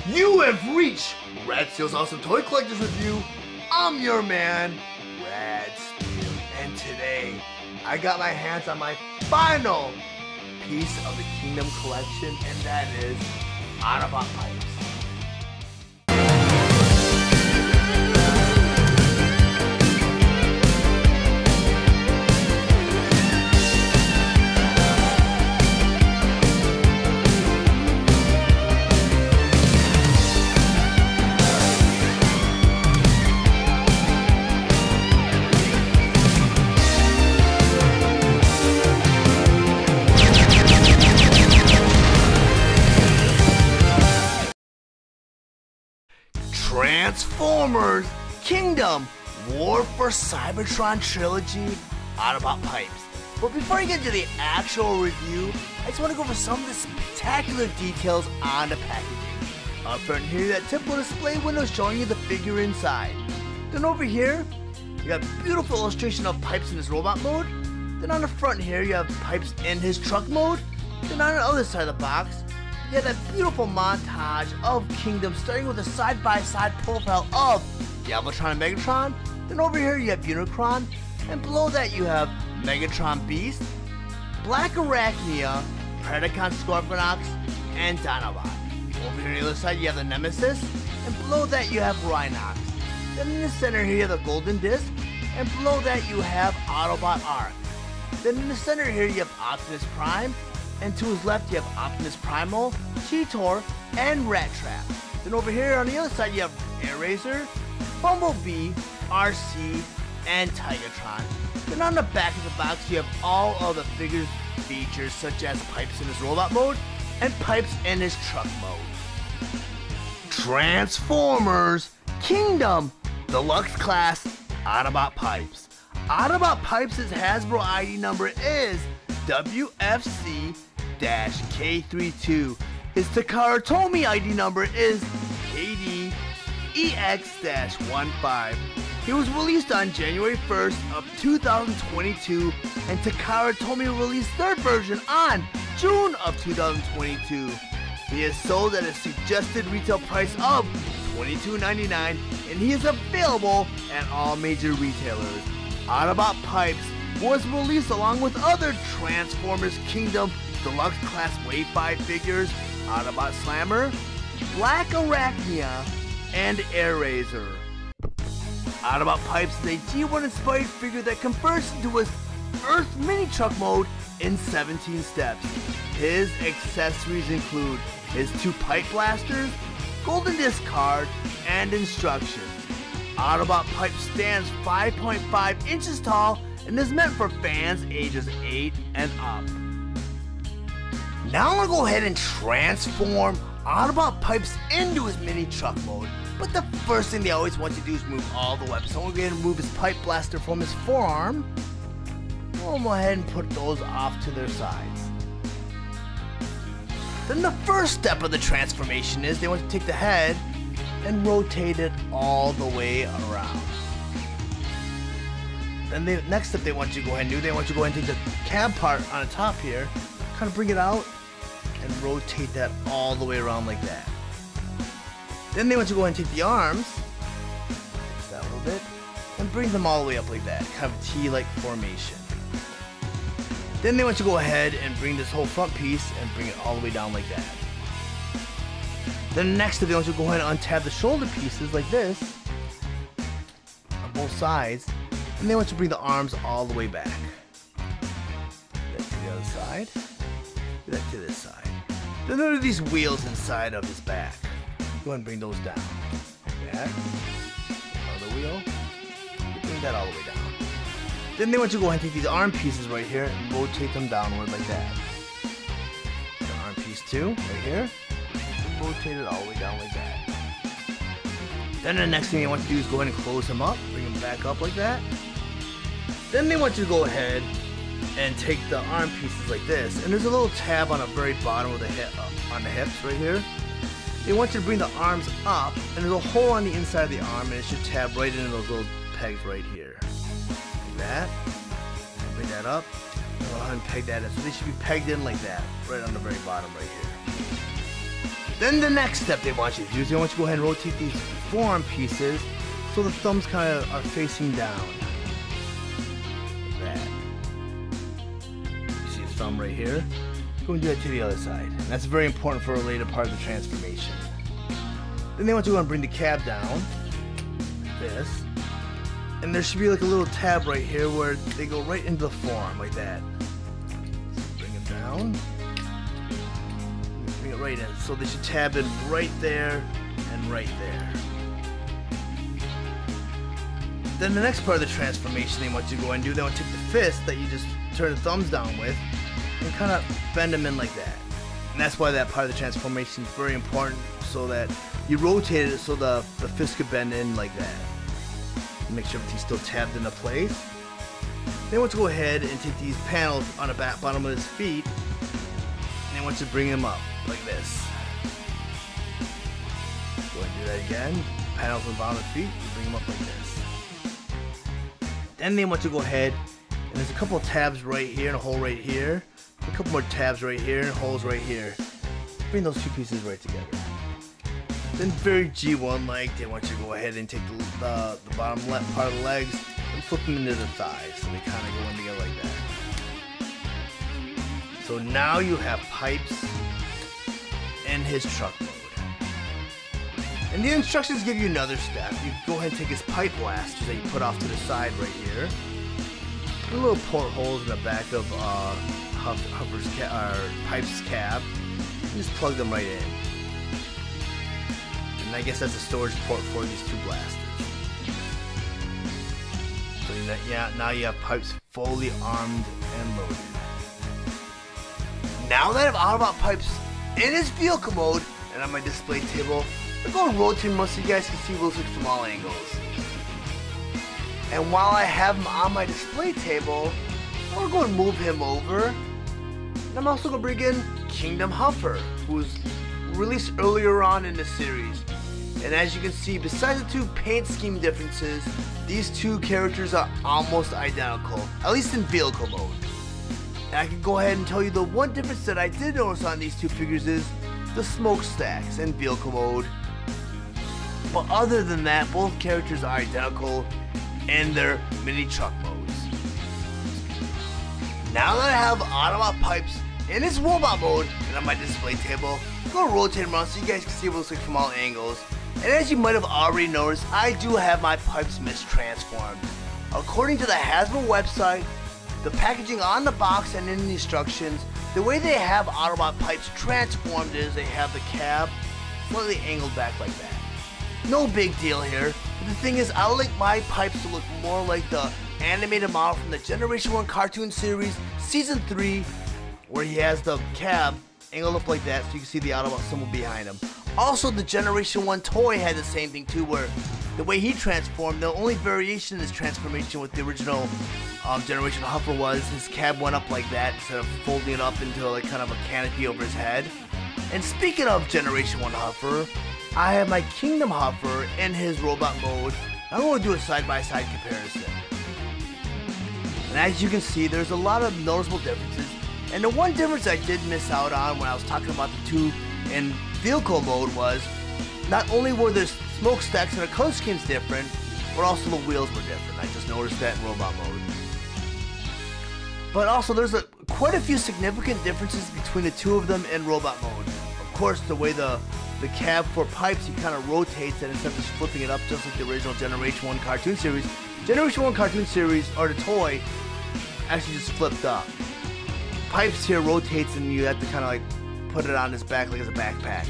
You have reached Rad Steele's Awesome Toy Collectors Review. I'm your man, Rad Steele, and today I got my hands on my final piece of the Kingdom collection, and that is Autobot pipes. Transformers Kingdom War for Cybertron Trilogy Autobot pipes. But before I get into the actual review, I just want to go over some of the spectacular details on the packaging. Up front here, you got typical display window showing you the figure inside. Then over here, you got beautiful illustration of pipes in his robot mode. Then on the front here, you have pipes in his truck mode. Then on the other side of the box, you have that beautiful montage of Kingdom, starting with a side-by-side profile of Cybertron and Megatron. Then over here you have Unicron, and below that you have Megatron Beast, Black Arachnia, Predacon Scorponok, and Dinobot. Over here on the other side you have the Nemesis, and below that you have Rhinox. Then in the center here you have the Golden Disc, and below that you have Autobot Arc. Then in the center here you have Optimus Prime, and to his left you have Optimus Primal, Cheetor, and Rat Trap. Then over here on the other side you have Airazor, Bumblebee, RC, and Tigatron. Then on the back of the box you have all of the figures features, such as pipes in his robot mode and pipes in his truck mode. Transformers Kingdom Deluxe Class Autobot pipes. Autobot pipes' Hasbro ID number is WFC-K32. His Takara Tomy ID number is KDEX-15. He was released on January 1st of 2022, and Takara Tomy released third version on June of 2022. He is sold at a suggested retail price of $22.99, and he is available at all major retailers. Autobot pipes was released along with other Transformers Kingdom Deluxe Class Wave 5 figures, Autobot Slammer, Black Arachnia, and Airazor. Autobot Pipes is a G1 inspired figure that converts into his Earth mini truck mode in 17 steps. His accessories include his 2 pipe blasters, golden disc card, and instructions. Autobot Pipe stands 5.5 inches tall and is meant for fans ages 8 and up. Now I'm going to go ahead and transform Autobot Pipes into his mini truck mode. But the first thing they always want to do is move all the weapons. So I'm going to go ahead and move his pipe blaster from his forearm. We'll go ahead and put those off to their sides. Then the first step of the transformation is they want to take the head and rotate it all the way around. Then the next step they want you to go ahead and do, they want you to go ahead and take the cab part on the top here, kind of bring it out, and rotate that all the way around like that. Then they want you to go ahead and take the arms, fix that a little bit, and bring them all the way up like that, kind of a T-like formation. Then they want you to go ahead and bring this whole front piece and bring it all the way down like that. Then next step they want you to go ahead and untab the shoulder pieces like this, on both sides. And they want you to bring the arms all the way back. Do that to the other side. Do that to this side. Then there are these wheels inside of his back. Go ahead and bring those down. Like that. Another wheel. Bring that all the way down. Then they want you to go ahead and take these arm pieces right here and rotate them downward like that. The arm piece 2 right here. And rotate it all the way down like that. Then the next thing they want you to do is go ahead and close them up. Bring them back up like that. Then they want you to go ahead and take the arm pieces like this, and there's a little tab on the very bottom of the hip, on the hips right here. They want you to bring the arms up, and there's a hole on the inside of the arm, and it should tab right into those little pegs right here. Like that. Bring that up. Go ahead and peg that in. So they should be pegged in like that, right on the very bottom right here. Then the next step they want you to do is they want you to go ahead and rotate these forearm pieces so the thumbs kind of are facing down. Like that. You see his thumb right here? Go and do that to the other side. And that's very important for a later part of the transformation. Then they want you to go and bring the cab down, like this. And there should be like a little tab right here where they go right into the forearm, like that. So bring it down. Bring it right in. So they should tab in right there and right there. Then the next part of the transformation they want you to go and do, they want to take the fist that you just turn the thumbs down with and kind of bend them in like that. And that's why that part of the transformation is very important, so that you rotate it so the fist could bend in like that. Make sure everything's still tabbed into place. Then want to go ahead and take these panels on the bottom of his feet, and then want to bring them up like this. Go ahead and do that again. Panels on the bottom of the feet, bring them up like this. Then they want to go ahead, and there's a couple of tabs right here and a hole right here. A couple more tabs right here and holes right here. Bring those two pieces right together. Then very G1 like, they want you to go ahead and take the bottom left part of the legs and flip them into the thighs, so they kind of go in together like that. So now you have Pipes in his truck mode. And the instructions give you another step. You go ahead and take his pipe blasters that you put off to the side right here. Put little portholes in the back of Pipe's cab. And just plug them right in. And I guess that's a storage port for these two blasters. So yeah, now you have Pipes fully armed and loaded. Now that I have Autobot Pipes in his vehicle mode and on my display table, I'm going to rotate him so you guys can see what it looks like from all angles. And while I have him on my display table, I'm going to move him over. And I'm also going to bring in Kingdom Huffer, who was released earlier on in the series. And as you can see, besides the two paint scheme differences, these two characters are almost identical, at least in vehicle mode. And I can go ahead and tell you the one difference that I did notice on these two figures is the smokestacks in vehicle mode. But other than that, both characters are identical in their mini truck modes. Now that I have Autobot Pipes in his robot mode and on my display table, I'm going to rotate him around so you guys can see what it looks like from all angles. And as you might have already noticed, I do have my Pipes mistransformed. According to the Hasbro website, the packaging on the box and in the instructions, the way they have Autobot Pipes transformed is they have the cab slightly angled back like that. No big deal here, but the thing is, I would like my Pipes to look more like the animated model from the Generation 1 cartoon series, Season 3, where he has the cab angled up like that so you can see the Autobot symbol behind him. Also, the Generation 1 toy had the same thing too, where the way he transformed, the only variation in his transformation with the original Generation Huffer was his cab went up like that instead of folding it up into like kind of a canopy over his head. And speaking of Generation 1 Huffer, I have my Kingdom Huffer in his robot mode. I'm going to do a side-by-side comparison. And as you can see, there's a lot of noticeable differences. And the one difference I did miss out on when I was talking about the two in vehicle mode was not only were there smokestacks and the color schemes different, but also the wheels were different. I just noticed that in robot mode. But also there's quite a few significant differences between the two of them in robot mode. Of course, the way the cab for Pipes, he kind of rotates it instead of just flipping it up just like the original Generation 1 cartoon series. Generation 1 cartoon series, or the toy, actually just flipped up. Pipes here rotates and you have to kind of like put it on his back like as a backpack.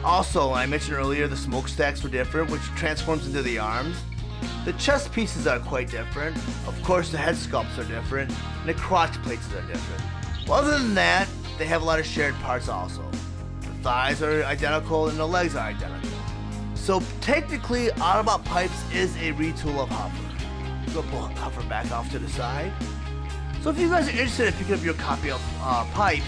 Also, I mentioned earlier the smokestacks were different, which transforms into the arms. The chest pieces are quite different. Of course, the head sculpts are different, and the crotch plates are different. But other than that, they have a lot of shared parts also. The thighs are identical and the legs are identical. So technically, Autobot Pipes is a retool of Huffer. Go pull Huffer back off to the side. So if you guys are interested in picking up your copy of Pipes,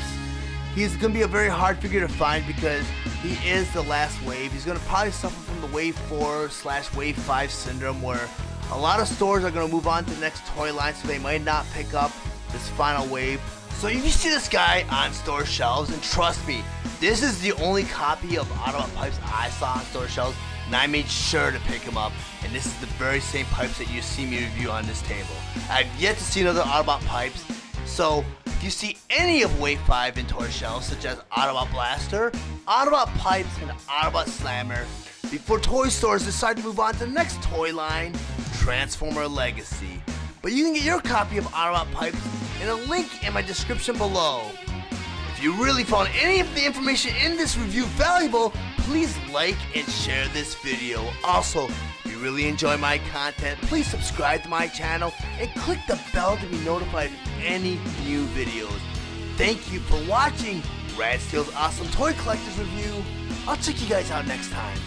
he's going to be a very hard figure to find because he is the last wave. He's going to probably suffer from the Wave 4/Wave 5 syndrome, where a lot of stores are going to move on to the next toy line, so they might not pick up this final wave. So if you see this guy on store shelves, and trust me, This is the only copy of Autobot pipes I saw on store shelves, and I made sure to pick them up. And this is the very same pipes that you see me review on this table. I've yet to see another Autobot pipes, so if you see any of Wave 5 in toy shelves, such as Autobot Blaster, Autobot Pipes, and Autobot Slammer, before toy stores decide to move on to the next toy line, Transformer Legacy. But you can get your copy of Autobot Pipes in a link in my description below. If you really found any of the information in this review valuable, please like and share this video. Also, if you really enjoy my content, please subscribe to my channel and click the bell to be notified of any new videos. Thank you for watching Steele's Awesome Toy Collectors Review. I'll check you guys out next time.